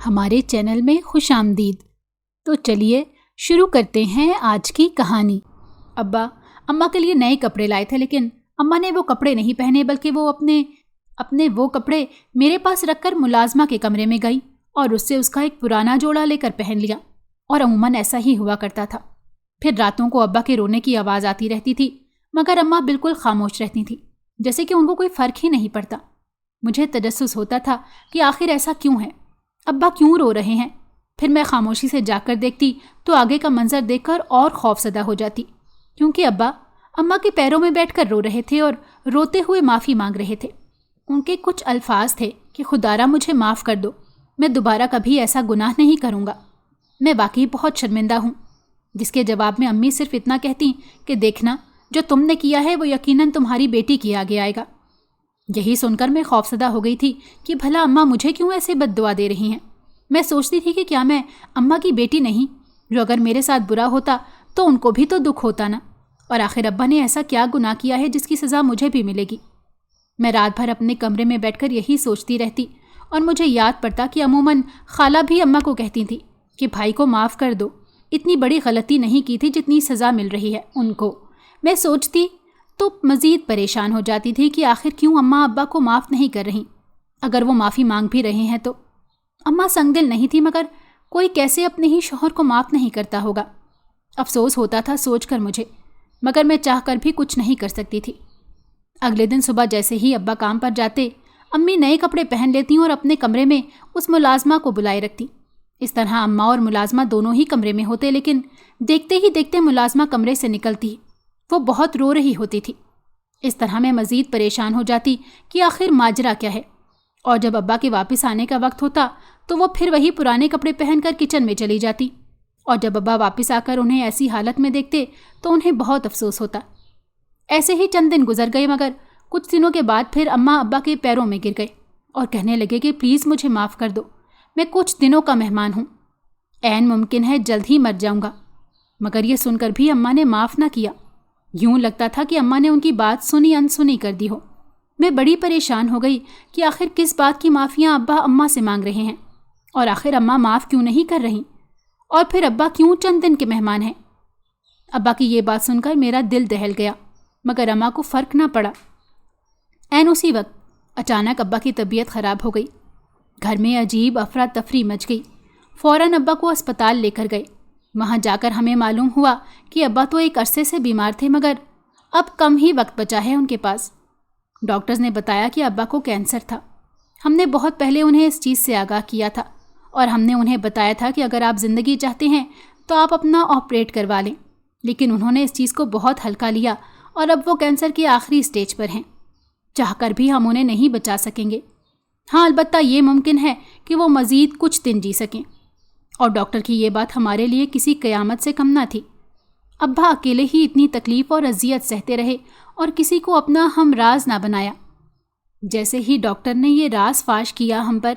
ہمارے چینل میں خوش آمدید۔ تو چلیے شروع کرتے ہیں آج کی کہانی۔ ابا اماں کے لیے نئے کپڑے لائے تھے، لیکن اماں نے وہ کپڑے نہیں پہنے، بلکہ وہ اپنے وہ کپڑے میرے پاس رکھ کر ملازمہ کے کمرے میں گئی اور اس سے اس کا ایک پرانا جوڑا لے کر پہن لیا۔ اور عموماً ایسا ہی ہوا کرتا تھا۔ پھر راتوں کو ابا کے رونے کی آواز آتی رہتی تھی، مگر اماں بالکل خاموش رہتی تھیں، جیسے کہ ان کو کوئی فرق ہی نہیں پڑتا۔ مجھے تجسس ہوتا تھا کہ آخر ایسا کیوں ہے، ابا کیوں رو رہے ہیں۔ پھر میں خاموشی سے جا کر دیکھتی تو آگے کا منظر دیکھ کر اور خوفزدہ ہو جاتی، کیونکہ ابا اماں کے پیروں میں بیٹھ کر رو رہے تھے اور روتے ہوئے معافی مانگ رہے تھے۔ ان کے کچھ الفاظ تھے کہ خدارا مجھے معاف کر دو، میں دوبارہ کبھی ایسا گناہ نہیں کروں گا، میں واقعی بہت شرمندہ ہوں۔ جس کے جواب میں امی صرف اتنا کہتی کہ دیکھنا، جو تم نے کیا ہے وہ یقیناً تمہاری بیٹی کی آگے آئے گا۔ یہی سن کر میں خوفزدہ ہو گئی تھی کہ بھلا اماں مجھے کیوں ایسے بد دعا دے رہی ہیں۔ میں سوچتی تھی کہ کیا میں اماں کی بیٹی نہیں، جو اگر میرے ساتھ برا ہوتا تو ان کو بھی تو دکھ ہوتا نا، اور آخر ابا نے ایسا کیا گناہ کیا ہے جس کی سزا مجھے بھی ملے گی۔ میں رات بھر اپنے کمرے میں بیٹھ کر یہی سوچتی رہتی، اور مجھے یاد پڑتا کہ عموماً خالہ بھی اماں کو کہتی تھی کہ بھائی کو معاف کر دو، اتنی بڑی غلطی نہیں کی تھی جتنی سزا مل رہی ہے ان کو۔ میں سوچتی تو مزید پریشان ہو جاتی تھی کہ آخر کیوں اماں ابا کو معاف نہیں کر رہی، اگر وہ معافی مانگ بھی رہے ہیں تو۔ اماں سنگ دل نہیں تھی، مگر کوئی کیسے اپنے ہی شوہر کو معاف نہیں کرتا ہوگا۔ افسوس ہوتا تھا سوچ کر مجھے، مگر میں چاہ کر بھی کچھ نہیں کر سکتی تھی۔ اگلے دن صبح جیسے ہی ابا کام پر جاتے، امی نئے کپڑے پہن لیتی اور اپنے کمرے میں اس ملازمہ کو بلائے رکھتی۔ اس طرح اماں اور ملازمہ دونوں ہی کمرے میں ہوتے، لیکن دیکھتے ہی دیکھتے ملازمہ کمرے سے نکلتی۔ وہ بہت رو رہی ہوتی تھی۔ اس طرح میں مزید پریشان ہو جاتی کہ آخر ماجرا کیا ہے، اور جب ابا کے واپس آنے کا وقت ہوتا تو وہ پھر وہی پرانے کپڑے پہن کر کچن میں چلی جاتی، اور جب ابا واپس آ کر انہیں ایسی حالت میں دیکھتے تو انہیں بہت افسوس ہوتا۔ ایسے ہی چند دن گزر گئے، مگر کچھ دنوں کے بعد پھر اماں ابا کے پیروں میں گر گئے اور کہنے لگے کہ پلیز مجھے معاف کر دو، میں کچھ دنوں کا مہمان ہوں، عین ممکن ہے جلد ہی مر جاؤں گا۔ مگر یہ سن کر بھی اماں نے معاف نہ کیا۔ یوں لگتا تھا کہ اماں نے ان کی بات سنی انسنی کر دی ہو۔ میں بڑی پریشان ہو گئی کہ آخر کس بات کی معافیاں ابا اماں سے مانگ رہے ہیں، اور آخر اماں معاف کیوں نہیں کر رہی، اور پھر ابا کیوں چند دن کے مہمان ہیں۔ ابا کی یہ بات سن کر میرا دل دہل گیا، مگر اماں کو فرق نہ پڑا۔ عین اسی وقت اچانک ابا کی طبیعت خراب ہو گئی۔ گھر میں عجیب افراتفری مچ گئی۔ فوراً ابا کو اسپتال لے کر گئے۔ وہاں جا کر ہمیں معلوم ہوا کہ ابا تو ایک عرصے سے بیمار تھے، مگر اب کم ہی وقت بچا ہے ان کے پاس۔ ڈاکٹرز نے بتایا کہ ابا کو کینسر تھا۔ ہم نے بہت پہلے انہیں اس چیز سے آگاہ کیا تھا، اور ہم نے انہیں بتایا تھا کہ اگر آپ زندگی چاہتے ہیں تو آپ اپنا آپریٹ کروا لیں، لیکن انہوں نے اس چیز کو بہت ہلکا لیا، اور اب وہ کینسر کے آخری سٹیج پر ہیں۔ چاہ کر بھی ہم انہیں نہیں بچا سکیں گے۔ ہاں، البتہ یہ ممکن ہے کہ وہ مزید کچھ دن جی سکیں، اور ڈاکٹر کی یہ بات ہمارے لیے کسی قیامت سے کم نہ تھی۔ ابا اکیلے ہی اتنی تکلیف اور اذیت سہتے رہے اور کسی کو اپنا ہم راز نہ بنایا۔ جیسے ہی ڈاکٹر نے یہ راز فاش کیا ہم پر،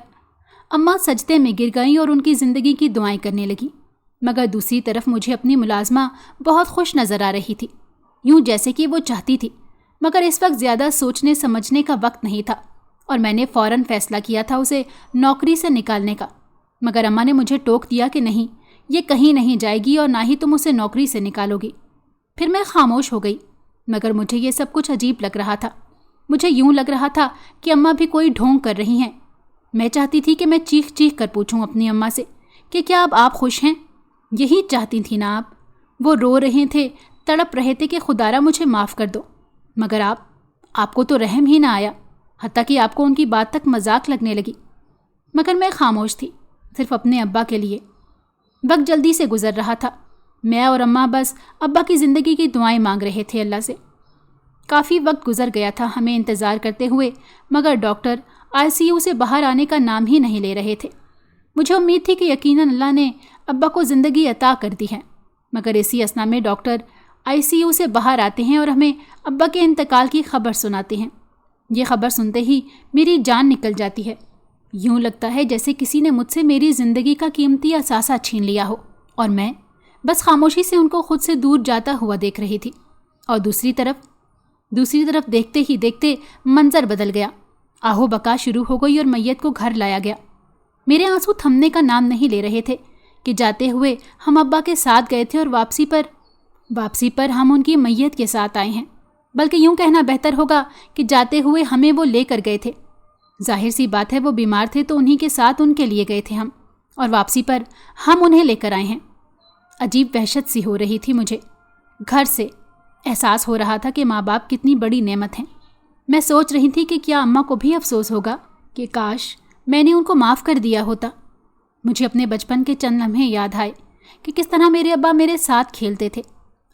اماں سجدے میں گر گئیں اور ان کی زندگی کی دعائیں کرنے لگیں، مگر دوسری طرف مجھے اپنی ملازمہ بہت خوش نظر آ رہی تھی، یوں جیسے کہ وہ چاہتی تھی۔ مگر اس وقت زیادہ سوچنے سمجھنے کا وقت نہیں تھا، اور میں نے فوراً فیصلہ کیا تھا اسے نوکری سے نکالنے کا۔ مگر اماں نے مجھے ٹوک دیا کہ نہیں، یہ کہیں نہیں جائے گی اور نہ ہی تم اسے نوکری سے نکالو گی۔ پھر میں خاموش ہو گئی، مگر مجھے یہ سب کچھ عجیب لگ رہا تھا۔ مجھے یوں لگ رہا تھا کہ اماں بھی کوئی ڈھونگ کر رہی ہیں۔ میں چاہتی تھی کہ میں چیخ چیخ کر پوچھوں اپنی اماں سے کہ کیا اب آپ خوش ہیں؟ یہی چاہتی تھی نا آپ؟ وہ رو رہے تھے، تڑپ رہے تھے کہ خدارا مجھے معاف کر دو، مگر آپ کو تو رحم ہی نہ آیا، حتیٰ کہ آپ کو ان کی بات تک مذاق لگنے لگی۔ مگر میں خاموش تھی، صرف اپنے ابا کے لیے۔ وقت جلدی سے گزر رہا تھا۔ میں اور اماں بس ابا کی زندگی کی دعائیں مانگ رہے تھے اللہ سے۔ کافی وقت گزر گیا تھا ہمیں انتظار کرتے ہوئے، مگر ڈاکٹر ICU سے باہر آنے کا نام ہی نہیں لے رہے تھے۔ مجھے امید تھی کہ یقیناً اللہ نے ابا کو زندگی عطا کر دی ہے، مگر اسی اثنا میں ڈاکٹر ICU سے باہر آتے ہیں اور ہمیں ابا کے انتقال کی خبر سناتے ہیں۔ یہ خبر سنتے ہی میری جان نکل جاتی ہے۔ یوں لگتا ہے جیسے کسی نے مجھ سے میری زندگی کا قیمتی اثاثہ چھین لیا ہو، اور میں بس خاموشی سے ان کو خود سے دور جاتا ہوا دیکھ رہی تھی۔ اور دوسری طرف دیکھتے ہی دیکھتے منظر بدل گیا۔ آہو بکا شروع ہو گئی اور میت کو گھر لایا گیا۔ میرے آنسو تھمنے کا نام نہیں لے رہے تھے کہ جاتے ہوئے ہم ابا کے ساتھ گئے تھے اور واپسی پر ہم ان کی میت کے ساتھ آئے ہیں، بلکہ یوں کہنا بہتر ہوگا کہ جاتے ہوئے ہمیں وہ لے کر گئے تھے۔ ظاہر سی بات ہے وہ بیمار تھے تو انہی کے ساتھ ان کے لیے گئے تھے ہم، اور واپسی پر ہم انہیں لے کر آئے ہیں۔ عجیب وحشت سی ہو رہی تھی مجھے۔ گھر سے احساس ہو رہا تھا کہ ماں باپ کتنی بڑی نعمت ہیں۔ میں سوچ رہی تھی کہ کیا اماں کو بھی افسوس ہوگا کہ کاش میں نے ان کو معاف کر دیا ہوتا۔ مجھے اپنے بچپن کے چند لمحے یاد آئے کہ کس طرح میرے ابا میرے ساتھ کھیلتے تھے،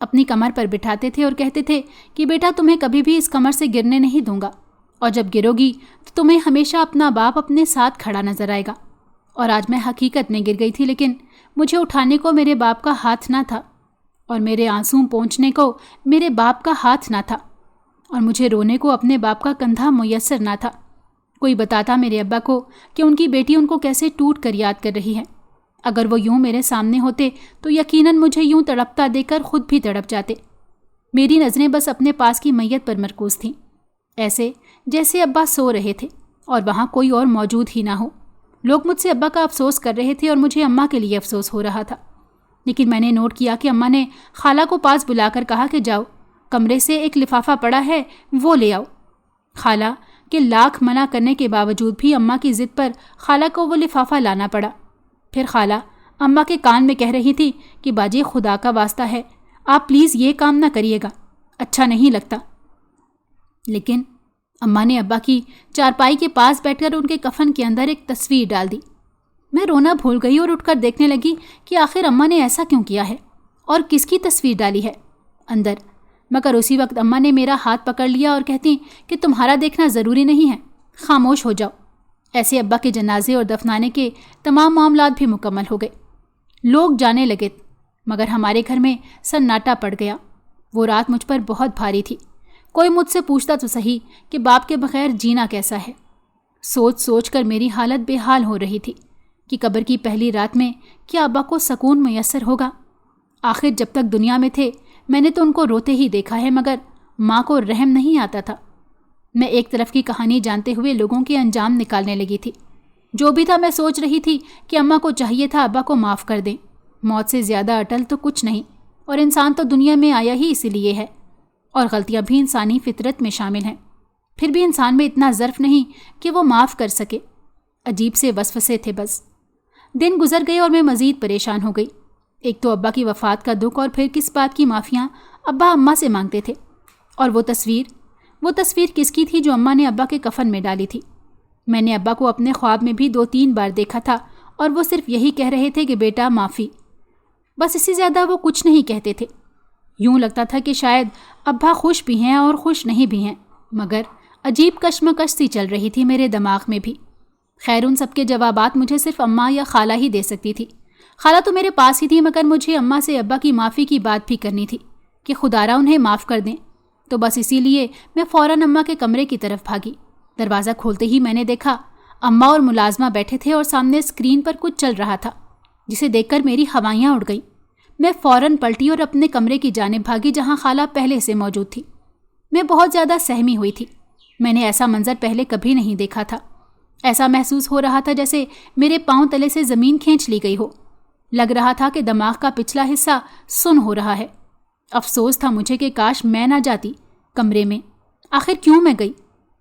اپنی کمر پر بٹھاتے تھے اور کہتے تھے کہ بیٹا تمہیں کبھی بھی اس کمر سے گرنے نہیں دوں گا، اور جب گرو گی تو تمہیں ہمیشہ اپنا باپ اپنے ساتھ کھڑا نظر آئے گا۔ اور آج میں حقیقت میں گر گئی تھی، لیکن مجھے اٹھانے کو میرے باپ کا ہاتھ نہ تھا، اور میرے آنسو پونچھنے کو میرے باپ کا ہاتھ نہ تھا، اور مجھے رونے کو اپنے باپ کا کندھا میسر نہ تھا۔ کوئی بتاتا میرے ابا کو کہ ان کی بیٹی ان کو کیسے ٹوٹ کر یاد کر رہی ہے۔ اگر وہ یوں میرے سامنے ہوتے تو یقیناً مجھے یوں تڑپتا دے کر خود بھی تڑپ جاتے۔ میری نظریں بس اپنے پاس کی میت پر مرکوز تھیں، ایسے جیسے ابا سو رہے تھے اور وہاں کوئی اور موجود ہی نہ ہو۔ لوگ مجھ سے ابا کا افسوس کر رہے تھے اور مجھے اماں کے لیے افسوس ہو رہا تھا، لیکن میں نے نوٹ کیا کہ اماں نے خالہ کو پاس بلا کر کہا کہ جاؤ، کمرے سے ایک لفافہ پڑا ہے وہ لے آؤ۔ خالہ کہ لاکھ منع کرنے کے باوجود بھی اماں کی ضد پر خالہ کو وہ لفافہ لانا پڑا۔ پھر خالہ اماں کے کان میں کہہ رہی تھی کہ باجی خدا کا واسطہ ہے آپ پلیز یہ کام نہ کریے گا، اچھا نہیں لگتا۔ لیکن اماں نے ابا کی چارپائی کے پاس بیٹھ کر ان کے کفن کے اندر ایک تصویر ڈال دی۔ میں رونا بھول گئی اور اٹھ کر دیکھنے لگی کہ آخر اماں نے ایسا کیوں کیا ہے اور کس کی تصویر ڈالی ہے اندر، مگر اسی وقت اماں نے میرا ہاتھ پکڑ لیا اور کہتی کہ تمہارا دیکھنا ضروری نہیں ہے، خاموش ہو جاؤ۔ ایسے ابا کے جنازے اور دفنانے کے تمام معاملات بھی مکمل ہو گئے۔ لوگ جانے لگے مگر ہمارے گھر میں سناٹا پڑ گیا۔ وہ رات مجھ پر بہت بھاری تھی۔ کوئی مجھ سے پوچھتا تو صحیح کہ باپ کے بغیر جینا کیسا ہے۔ سوچ سوچ کر میری حالت بے حال ہو رہی تھی کہ قبر کی پہلی رات میں کیا ابا کو سکون میسر ہوگا۔ آخر جب تک دنیا میں تھے میں نے تو ان کو روتے ہی دیکھا ہے، مگر ماں کو رحم نہیں آتا تھا۔ میں ایک طرف کی کہانی جانتے ہوئے لوگوں کے انجام نکالنے لگی تھی۔ جو بھی تھا میں سوچ رہی تھی کہ اماں کو چاہیے تھا ابا کو معاف کر دیں۔ موت سے زیادہ اٹل تو کچھ نہیں، اور انسان تو دنیا میں آیا ہی اسی لیے ہے، اور غلطیاں بھی انسانی فطرت میں شامل ہیں۔ پھر بھی انسان میں اتنا ظرف نہیں کہ وہ معاف کر سکے۔ عجیب سے وسوسے تھے بس۔ دن گزر گئے اور میں مزید پریشان ہو گئی۔ ایک تو ابا کی وفات کا دکھ، اور پھر کس بات کی معافیاں ابا اماں سے مانگتے تھے، اور وہ تصویر کس کی تھی جو اماں نے ابا کے کفن میں ڈالی تھی۔ میں نے ابا کو اپنے خواب میں بھی 2-3 بار دیکھا تھا، اور وہ صرف یہی کہہ رہے تھے کہ بیٹا معافی، بس اس سے زیادہ وہ کچھ نہیں کہتے تھے۔ یوں لگتا تھا کہ شاید ابا خوش بھی ہیں اور خوش نہیں بھی ہیں، مگر عجیب کشمکش سی چل رہی تھی میرے دماغ میں بھی۔ خیر ان سب کے جوابات مجھے صرف اماں یا خالہ ہی دے سکتی تھی۔ خالہ تو میرے پاس ہی تھی، مگر مجھے اماں سے ابا کی معافی کی بات بھی کرنی تھی کہ خدارا انہیں معاف کر دیں۔ تو بس اسی لیے میں فوراً اماں کے کمرے کی طرف بھاگی۔ دروازہ کھولتے ہی میں نے دیکھا اماں اور ملازمہ بیٹھے تھے اور سامنے اسکرین پر کچھ چل رہا تھا، جسے دیکھ کر میری ہوائیاں اڑ گئیں۔ میں فوراً پلٹی اور اپنے کمرے کی جانب بھاگی جہاں خالہ پہلے سے موجود تھی۔ میں بہت زیادہ سہمی ہوئی تھی۔ میں نے ایسا منظر پہلے کبھی نہیں دیکھا تھا۔ ایسا محسوس ہو رہا تھا جیسے میرے پاؤں تلے سے زمین کھینچ لی گئی ہو۔ لگ رہا تھا کہ دماغ کا پچھلا حصہ سن ہو رہا ہے۔ افسوس تھا مجھے کہ کاش میں نہ جاتی کمرے میں۔ آخر کیوں میں گئی؟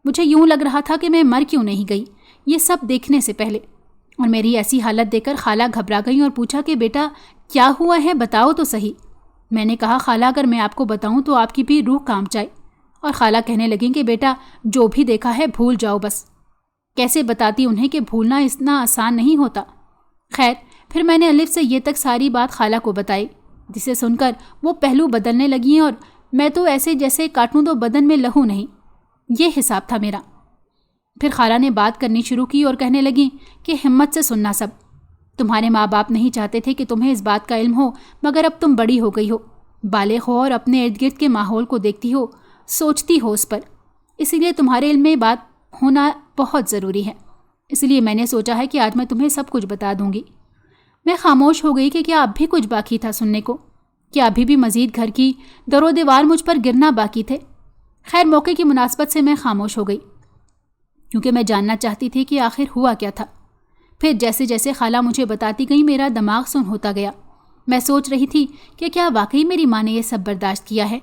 مجھے یوں لگ رہا تھا کہ میں مر کیوں نہیں گئی یہ سب دیکھنے سے پہلے۔ اور میری ایسی حالت دیکھ کر خالہ گھبرا گئی اور پوچھا کہ بیٹا کیا ہوا ہے، بتاؤ تو صحیح۔ میں نے کہا خالہ اگر میں آپ کو بتاؤں تو آپ کی بھی روح کانپ جائے۔ اور خالہ کہنے لگیں کہ بیٹا جو بھی دیکھا ہے بھول جاؤ بس۔ کیسے بتاتی انہیں کہ بھولنا اتنا آسان نہیں ہوتا۔ خیر پھر میں نے الف سے یہ تک ساری بات خالہ کو بتائی، جسے سن کر وہ پہلو بدلنے لگیں اور میں تو ایسے جیسے کاٹوں تو بدن میں لہو نہیں، یہ حساب تھا میرا۔ پھر خالہ نے بات کرنی شروع کی اور کہنے لگیں کہ ہمت سے سننا سب۔ تمہارے ماں باپ نہیں چاہتے تھے کہ تمہیں اس بات کا علم ہو، مگر اب تم بڑی ہو گئی ہو، بالغ ہو اور اپنے ارد گرد کے ماحول کو دیکھتی ہو، سوچتی ہو اس پر، اسی لیے تمہارے علم میں بات ہونا بہت ضروری ہے۔ اس لیے میں نے سوچا ہے کہ آج میں تمہیں سب کچھ بتا دوں گی۔ میں خاموش ہو گئی کہ کیا اب بھی کچھ باقی تھا سننے کو، کیا ابھی بھی مزید گھر کی در و دیوار مجھ پر گرنا باقی تھے۔ خیر موقع کی مناسبت سے میں خاموش ہو گئی، کیونکہ میں جاننا چاہتی تھی کہ آخر ہوا کیا تھا۔ پھر جیسے جیسے خالہ مجھے بتاتی گئی میرا دماغ سن ہوتا گیا۔ میں سوچ رہی تھی کہ کیا واقعی میری ماں نے یہ سب برداشت کیا ہے،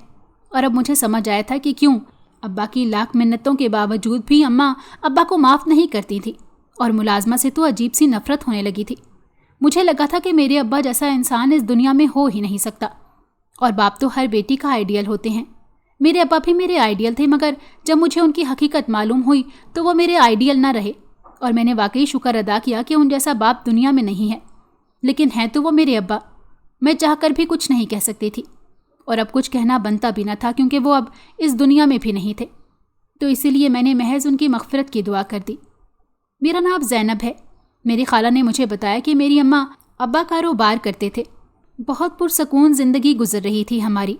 اور اب مجھے سمجھ آیا تھا کہ کیوں ابا کی لاکھ منتوں کے باوجود بھی اماں ابا کو معاف نہیں کرتی تھی، اور ملازمہ سے تو عجیب سی نفرت ہونے لگی تھی۔ مجھے لگا تھا کہ میرے ابا جیسا انسان اس دنیا میں ہو ہی نہیں سکتا، اور باپ تو ہر بیٹی کا آئیڈیل ہوتے ہیں۔ میرے ابا بھی میرے آئیڈیل تھے، مگر جب مجھے ان کی حقیقت معلوم ہوئی تو وہ میرے آئیڈیل نہ رہے، اور میں نے واقعی شکر ادا کیا کہ ان جیسا باپ دنیا میں نہیں ہے۔ لیکن ہیں تو وہ میرے ابا، میں چاہ کر بھی کچھ نہیں کہہ سکتی تھی، اور اب کچھ کہنا بنتا بھی نہ تھا کیونکہ وہ اب اس دنیا میں بھی نہیں تھے۔ تو اسی لیے میں نے محض ان کی مغفرت کی دعا کر دی۔ میرا نام زینب ہے۔ میری خالہ نے مجھے بتایا کہ میری اماں ابا کاروبار کرتے تھے۔ بہت پرسکون زندگی گزر رہی تھی ہماری۔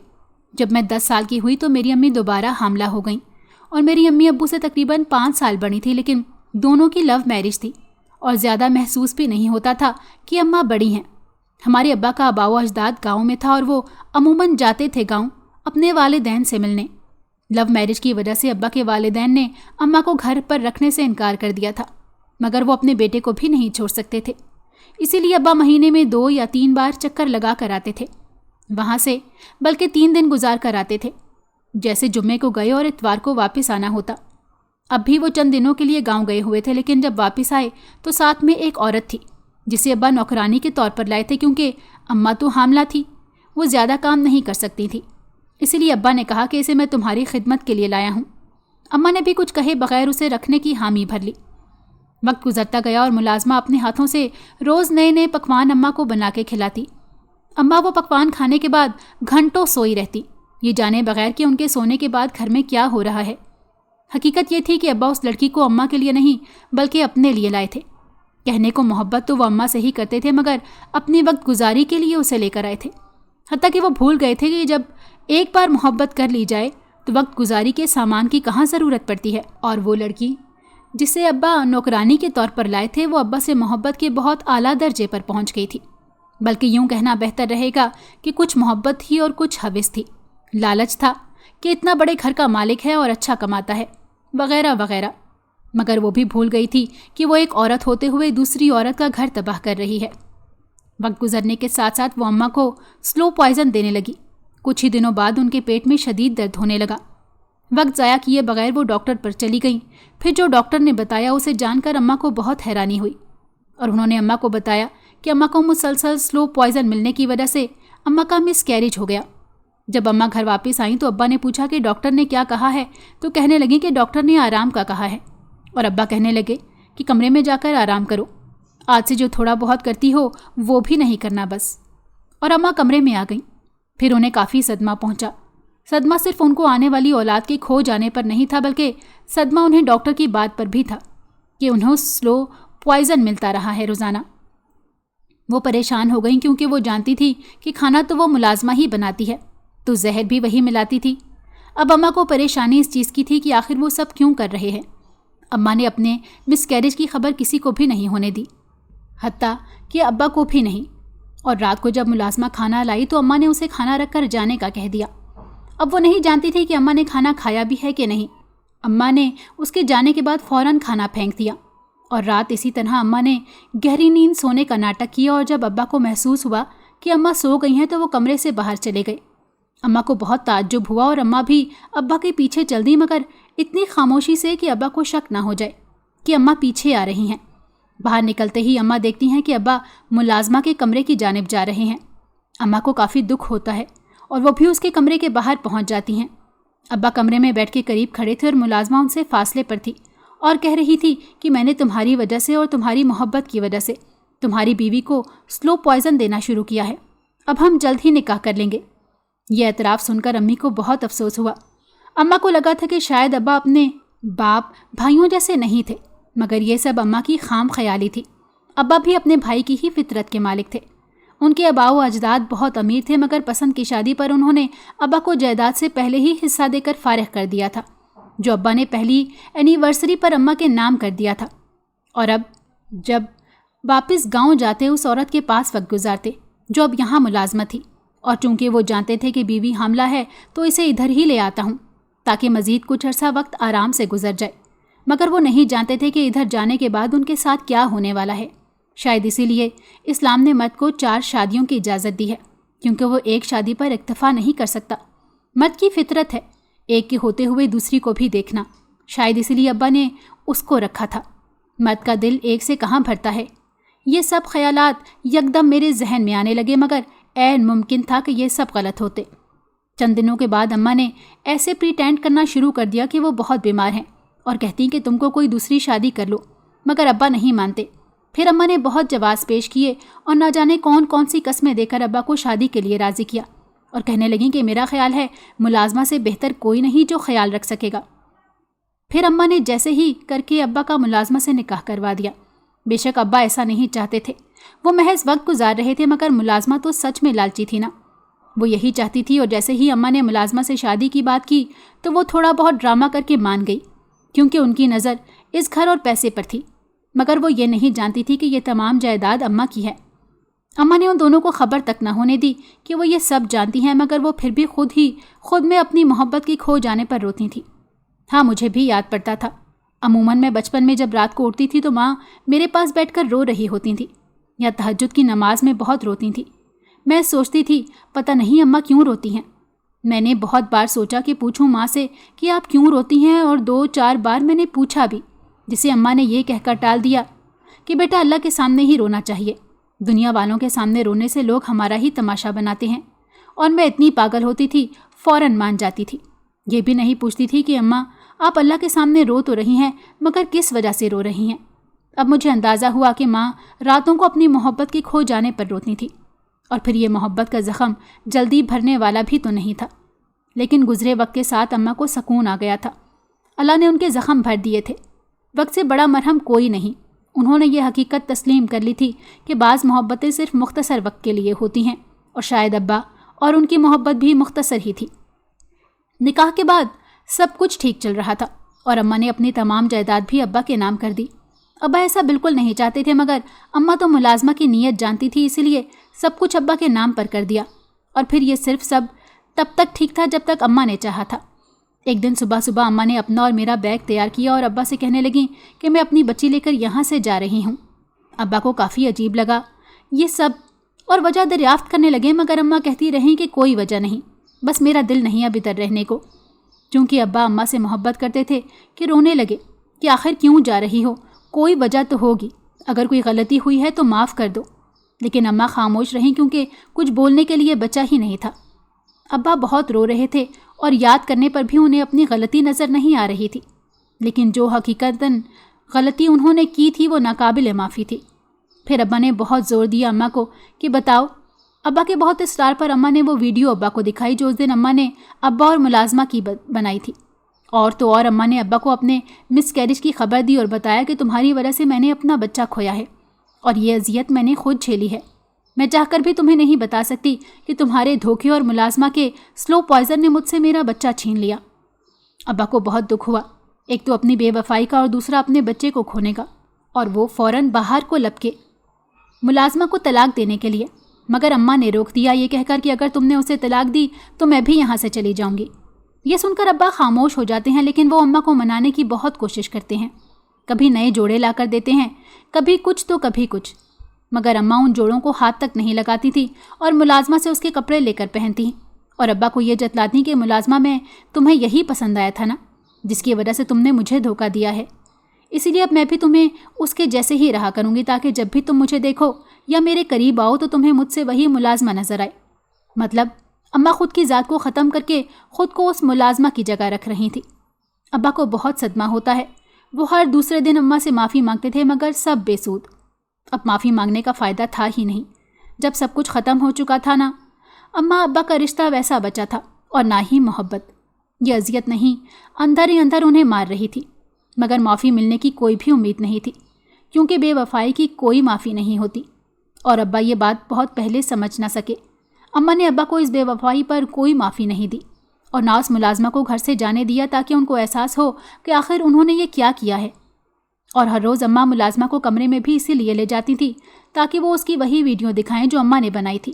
جب میں 10 سال کی ہوئی تو میری امی دوبارہ حاملہ ہو گئیں، اور میری امی ابو سے تقریباً 5 سال بڑی تھی، لیکن دونوں کی لو میرج تھی، اور زیادہ محسوس بھی نہیں ہوتا تھا کہ اماں بڑی ہیں۔ ہمارے ابا کا آباء و اجداد گاؤں میں تھا، اور وہ عموماً جاتے تھے گاؤں اپنے والدین سے ملنے۔ لو میرج کی وجہ سے ابا کے والدین نے اماں کو گھر پر رکھنے سے انکار کر دیا تھا، مگر وہ اپنے بیٹے کو بھی نہیں چھوڑ سکتے تھے۔ اسی لیے ابا مہینے میں 2 یا 3 بار چکر لگا کر آتے تھے وہاں سے، بلکہ 3 دن گزار کر آتے تھے، جیسے جمعے کو گئے اور اتوار کو واپس آنا ہوتا۔ اب بھی وہ چند دنوں کے لیے گاؤں گئے ہوئے تھے، لیکن جب واپس آئے تو ساتھ میں ایک عورت تھی جسے ابا نوکرانی کے طور پر لائے تھے، کیونکہ اماں تو حاملہ تھی، وہ زیادہ کام نہیں کر سکتی تھی۔ اسی لیے ابا نے کہا کہ اسے میں تمہاری خدمت کے لیے لایا ہوں۔ اماں نے بھی کچھ کہے بغیر اسے رکھنے کی حامی بھر لی۔ وقت گزرتا گیا اور ملازمہ اپنے ہاتھوں سے روز نئے نئے پکوان اماں کو بنا کے کھلاتی۔ اماں وہ پکوان کھانے کے بعد گھنٹوں سوئی رہتی، یہ جانے بغیر کہ ان کے سونے کے بعد گھر میں کیا ہو رہا ہے۔ حقیقت یہ تھی کہ ابا اس لڑکی کو اماں کے لیے نہیں بلکہ اپنے لیے لائے تھے۔ کہنے کو محبت تو وہ اماں سے ہی کرتے تھے، مگر اپنی وقت گزاری کے لیے اسے لے کر آئے تھے۔ حتیٰ کہ وہ بھول گئے تھے کہ جب ایک بار محبت کر لی جائے تو وقت گزاری کے سامان کی کہاں ضرورت پڑتی ہے۔ اور وہ لڑکی جسے ابا نوکرانی کے طور پر لائے تھے، وہ ابا سے محبت کے بہت اعلیٰ درجے پر پہنچ گئی تھی، بلکہ یوں کہنا بہتر رہے گا کہ کچھ محبت تھی اور کچھ ہوس تھی۔ لالچ تھا کہ اتنا بڑے گھر کا مالک ہے اور اچھا کماتا ہے، وغیرہ وغیرہ، مگر وہ بھی بھول گئی تھی کہ وہ ایک عورت ہوتے ہوئے دوسری عورت کا گھر تباہ کر رہی ہے۔ وقت گزرنے کے ساتھ ساتھ وہ اماں کو سلو پوائزن دینے لگی۔ کچھ ہی دنوں بعد ان کے پیٹ میں شدید درد ہونے لگا۔ وقت ضائع کیے بغیر وہ ڈاکٹر پر چلی گئیں۔ پھر جو ڈاکٹر نے بتایا اسے جان کر اماں کو بہت حیرانی ہوئی، اور انہوں نے اماں کو بتایا کہ اماں کو مسلسل سلو پوائزن ملنے کی وجہ سے اماں کا مس کیریج ہو گیا۔ جب اماں گھر واپس آئیں تو ابا نے پوچھا کہ ڈاکٹر نے کیا کہا ہے، تو کہنے لگیں کہ ڈاکٹر نے آرام کا کہا ہے، اور ابا کہنے لگے کہ کمرے میں جا کر آرام کرو، آج سے جو تھوڑا بہت کرتی ہو وہ بھی نہیں کرنا بس۔ اور اماں کمرے میں آ گئیں۔ پھر انہیں کافی صدمہ پہنچا۔ صدمہ صرف ان کو آنے والی اولاد کے کھو جانے پر نہیں تھا، بلکہ صدمہ انہیں ڈاکٹر کی بات پر بھی تھا کہ انہیں سلو پوائزن ملتا رہا ہے روزانہ۔ وہ پریشان ہو گئیں کیونکہ وہ جانتی تھی کہ کھانا تو وہ ملازمہ ہی بناتی ہے، تو زہر بھی وہی ملاتی تھی۔ اب اماں کو پریشانی اس چیز کی تھی کہ آخر وہ سب کیوں کر رہے ہیں۔ اماں نے اپنے مس کیریج کی خبر کسی کو بھی نہیں ہونے دی، حتیٰ کہ ابا کو بھی نہیں۔ اور رات کو جب ملازمہ کھانا لائی تو اماں نے اسے کھانا رکھ کر جانے کا کہہ دیا۔ اب وہ نہیں جانتی تھی کہ اماں نے کھانا کھایا بھی ہے کہ نہیں۔ اماں نے اس کے جانے کے بعد فوراً کھانا پھینک دیا، اور رات اسی طرح اماں نے گہری نیند سونے کا ناٹک کیا، اور جب ابا کو محسوس ہوا کہ اماں سو گئی ہیں تو وہ کمرے سے باہر چلے گئے۔ اماں کو بہت تعجب ہوا اور اماں بھی ابا کے پیچھے چل دی، مگر اتنی خاموشی سے کہ ابا کو شک نہ ہو جائے کہ اماں پیچھے آ رہی ہیں۔ باہر نکلتے ہی اماں دیکھتی ہیں کہ ابا ملازمہ کے کمرے کی جانب جا رہے ہیں۔ اماں کو کافی دکھ ہوتا ہے اور وہ بھی اس کے کمرے کے باہر پہنچ جاتی ہیں۔ ابا کمرے میں بیٹھ کے قریب کھڑے تھے اور ملازمہ ان سے فاصلے پر تھی اور کہہ رہی تھی کہ میں نے تمہاری وجہ سے اور تمہاری محبت کی وجہ سے تمہاری بیوی کو سلو پوائزن دینا شروع کیا ہے، اب ہم جلد ہی نکاح کر لیں گے۔ یہ اعتراف سن کر امی کو بہت افسوس ہوا۔ اماں کو لگا تھا کہ شاید ابا اپنے باپ بھائیوں جیسے نہیں تھے، مگر یہ سب اماں کی خام خیالی تھی۔ ابا بھی اپنے بھائی کی ہی فطرت کے مالک تھے۔ ان کے آباء و اجداد بہت امیر تھے، مگر پسند کی شادی پر انہوں نے ابا کو جائیداد سے پہلے ہی حصہ دے کر فارغ کر دیا تھا، جو ابا نے پہلی اینیورسری پر اماں کے نام کر دیا تھا۔ اور اب جب واپس گاؤں جاتے اس عورت کے پاس وقت گزارتے جو اب یہاں ملازمہ تھی، اور چونکہ وہ جانتے تھے کہ بیوی حاملہ ہے تو اسے ادھر ہی لے آتا ہوں تاکہ مزید کچھ عرصہ وقت آرام سے گزر جائے، مگر وہ نہیں جانتے تھے کہ ادھر جانے کے بعد ان کے ساتھ کیا ہونے والا ہے۔ شاید اسی لیے اسلام نے مرد کو 4 شادیوں کی اجازت دی ہے، کیونکہ وہ ایک شادی پر اکتفا نہیں کر سکتا۔ مرد کی فطرت ہے ایک کے ہوتے ہوئے دوسری کو بھی دیکھنا۔ شاید اسی لیے ابا نے اس کو رکھا تھا۔ مرد کا دل ایک سے کہاں بھرتا ہے؟ یہ سب خیالات یکدم میرے ذہن میں آنے لگے، مگر عین ممکن تھا کہ یہ سب غلط ہوتے۔ چند دنوں کے بعد اماں نے ایسے پریٹینڈ کرنا شروع کر دیا کہ وہ بہت بیمار ہیں اور کہتی کہ تم کو کوئی دوسری شادی کر لو، مگر ابا نہیں مانتے۔ پھر اماں نے بہت جواز پیش کیے اور نہ جانے کون کون سی قسمیں دے کر ابا کو شادی کے لیے راضی کیا، اور کہنے لگیں کہ میرا خیال ہے ملازمہ سے بہتر کوئی نہیں جو خیال رکھ سکے گا۔ پھر اماں نے جیسے ہی کر کے ابا کا ملازمہ سے نکاح کروا دیا۔ بے شک ابا ایسا نہیں چاہتے تھے، وہ محض وقت گزار رہے تھے، مگر ملازمہ تو سچ میں لالچی تھی نا، وہ یہی چاہتی تھی۔ اور جیسے ہی اماں نے ملازمہ سے شادی کی بات کی تو وہ تھوڑا بہت ڈرامہ کر کے مان گئی، کیونکہ ان کی نظر اس گھر اور پیسے پر تھی، مگر وہ یہ نہیں جانتی تھی کہ یہ تمام جائیداد اماں کی ہے۔ اماں نے ان دونوں کو خبر تک نہ ہونے دی کہ وہ یہ سب جانتی ہیں، مگر وہ پھر بھی خود میں اپنی محبت کی کھو جانے پر روتی تھیں۔ ہاں، مجھے بھی یاد پڑتا تھا۔ عموماً میں بچپن میں جب رات کو اٹھتی تھی تو ماں میرے پاس بیٹھ کر رو رہی ہوتی تھیں، یا تہجد کی نماز میں بہت روتی تھیں۔ میں سوچتی تھی پتہ نہیں اماں کیوں روتی ہیں۔ میں نے بہت بار سوچا کہ پوچھوں ماں سے کہ آپ کیوں روتی ہیں، اور 2-4 بار میں نے پوچھا بھی، جسے اماں نے یہ کہہ کر ٹال دیا کہ بیٹا اللہ کے سامنے ہی رونا چاہیے، دنیا والوں کے سامنے رونے سے لوگ ہمارا ہی تماشا بناتے ہیں۔ اور میں اتنی پاگل ہوتی تھی، فوراً مان جاتی تھی۔ یہ بھی نہیں پوچھتی تھی کہ اماں آپ اللہ کے سامنے رو تو رہی ہیں، مگر کس وجہ سے رو رہی ہیں۔ اب مجھے اندازہ ہوا کہ ماں راتوں کو اپنی محبت کی کھو جانے پر روتی تھی، اور پھر یہ محبت کا زخم جلدی بھرنے والا بھی تو نہیں تھا۔ لیکن گزرے وقت کے ساتھ اماں کو سکون آ گیا تھا، اللہ نے ان کے زخم بھر دیے تھے۔ وقت سے بڑا مرہم کوئی نہیں۔ انہوں نے یہ حقیقت تسلیم کر لی تھی کہ بعض محبتیں صرف مختصر وقت کے لیے ہوتی ہیں، اور شاید ابا اور ان کی محبت بھی مختصر ہی تھی۔ نکاح کے بعد سب کچھ ٹھیک چل رہا تھا، اور اماں نے اپنی تمام جائیداد بھی ابا کے نام کر دی۔ ابا ایسا بالکل نہیں چاہتے تھے، مگر اماں تو ملازمہ کی نیت جانتی تھی، اسی لیے سب کچھ ابا کے نام پر کر دیا۔ اور پھر یہ صرف سب تب تک ٹھیک تھا جب تک اماں نے چاہا تھا۔ ایک دن صبح اماں نے اپنا اور میرا بیگ تیار کیا اور ابا سے کہنے لگیں کہ میں اپنی بچی لے کر یہاں سے جا رہی ہوں۔ ابا کو کافی عجیب لگا یہ سب، اور وجہ دریافت کرنے لگے، مگر اماں کہتی رہیں کہ کوئی وجہ نہیں، بس میرا دل نہیں اب ادھر رہنے کو۔ چونکہ ابا اماں سے محبت کرتے تھے کہ رونے لگے کہ آخر کیوں جا رہی ہو، کوئی وجہ تو ہوگی، اگر کوئی غلطی ہوئی ہے تو معاف کر دو۔ لیکن اماں خاموش رہیں، کیونکہ کچھ بولنے کے لیے بچا ہی نہیں تھا۔ ابا بہت رو رہے تھے، اور یاد کرنے پر بھی انہیں اپنی غلطی نظر نہیں آ رہی تھی، لیکن جو حقیقتاً غلطی انہوں نے کی تھی وہ ناقابل معافی تھی۔ پھر ابا نے بہت زور دیا اماں کو کہ بتاؤ۔ ابا کے بہت اصرار پر اماں نے وہ ویڈیو ابا کو دکھائی جو اس دن اماں نے ابا اور ملازمہ کی بنائی تھی۔ اور تو اور اماں نے ابا کو اپنے مس کیریج کی خبر دی اور بتایا کہ تمہاری وجہ سے میں نے اپنا بچہ کھویا ہے، اور یہ اذیت میں نے خود جھیلی ہے۔ میں چاہ کر بھی تمہیں نہیں بتا سکتی کہ تمہارے دھوکے اور ملازمہ کے سلو پوائزن نے مجھ سے میرا بچہ چھین لیا۔ ابا کو بہت دکھ ہوا، ایک تو اپنی بے وفائی کا اور دوسرا اپنے بچے کو کھونے کا، اور وہ فوراً باہر کو لپکے ملازمہ کو طلاق دینے کے لیے، مگر اماں نے روک دیا یہ کہہ کر کہ اگر تم نے اسے طلاق دی تو میں بھی یہاں سے چلی جاؤں گی۔ یہ سن کر ابا خاموش ہو جاتے ہیں، لیکن وہ اماں کو منانے کی بہت کوشش کرتے ہیں، کبھی نئے جوڑے لا کر دیتے ہیں، کبھی کچھ تو کبھی کچھ، مگر اماں ان جوڑوں کو ہاتھ تک نہیں لگاتی تھی اور ملازمہ سے اس کے کپڑے لے کر پہنتی، اور ابا کو یہ جتلاتی کہ ملازمہ میں تمہیں یہی پسند آیا تھا نا، جس کی وجہ سے تم نے مجھے دھوکہ دیا ہے، اسی لیے اب میں بھی تمہیں اس کے جیسے ہی رہا کروں گی، تاکہ جب بھی تم مجھے دیکھو یا میرے قریب آؤ تو تمہیں مجھ سے وہی ملازمہ نظر آئے۔ مطلب اماں خود کی ذات کو ختم کر کے خود کو اس ملازمہ کی جگہ رکھ رہی تھی۔ ابا کو بہت صدمہ ہوتا ہے، وہ ہر دوسرے دن اماں سے معافی مانگتے تھے، مگر سب بے سود۔ اب معافی مانگنے کا فائدہ تھا ہی نہیں، جب سب کچھ ختم ہو چکا تھا نا۔ اماں ابا کا رشتہ ویسا بچا تھا، اور نہ ہی محبت۔ یہ اذیت نہیں، اندر ہی اندر انہیں مار رہی تھی، مگر معافی ملنے کی کوئی بھی امید نہیں تھی، کیونکہ بے وفائی کی کوئی معافی نہیں ہوتی، اور ابا یہ بات بہت پہلے سمجھ نہ سکے۔ اماں نے ابا کو اس بے وفائی پر کوئی معافی نہیں دی، اور نہ اس ملازمہ کو گھر سے جانے دیا تاکہ ان کو احساس ہو کہ آخر انہوں نے یہ کیا ہے۔ اور ہر روز اماں ملازمہ کو کمرے میں بھی اسی لیے لے جاتی تھی تاکہ وہ اس کی وہی ویڈیو دکھائیں جو اماں نے بنائی تھی۔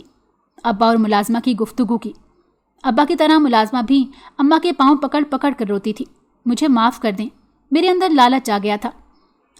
ابا اور ملازمہ کی گفتگو کی۔ ابا کی طرح ملازمہ بھی اماں کے پاؤں پکڑ پکڑ کر روتی تھی، مجھے معاف کر دیں، میرے اندر لالچ آ گیا تھا۔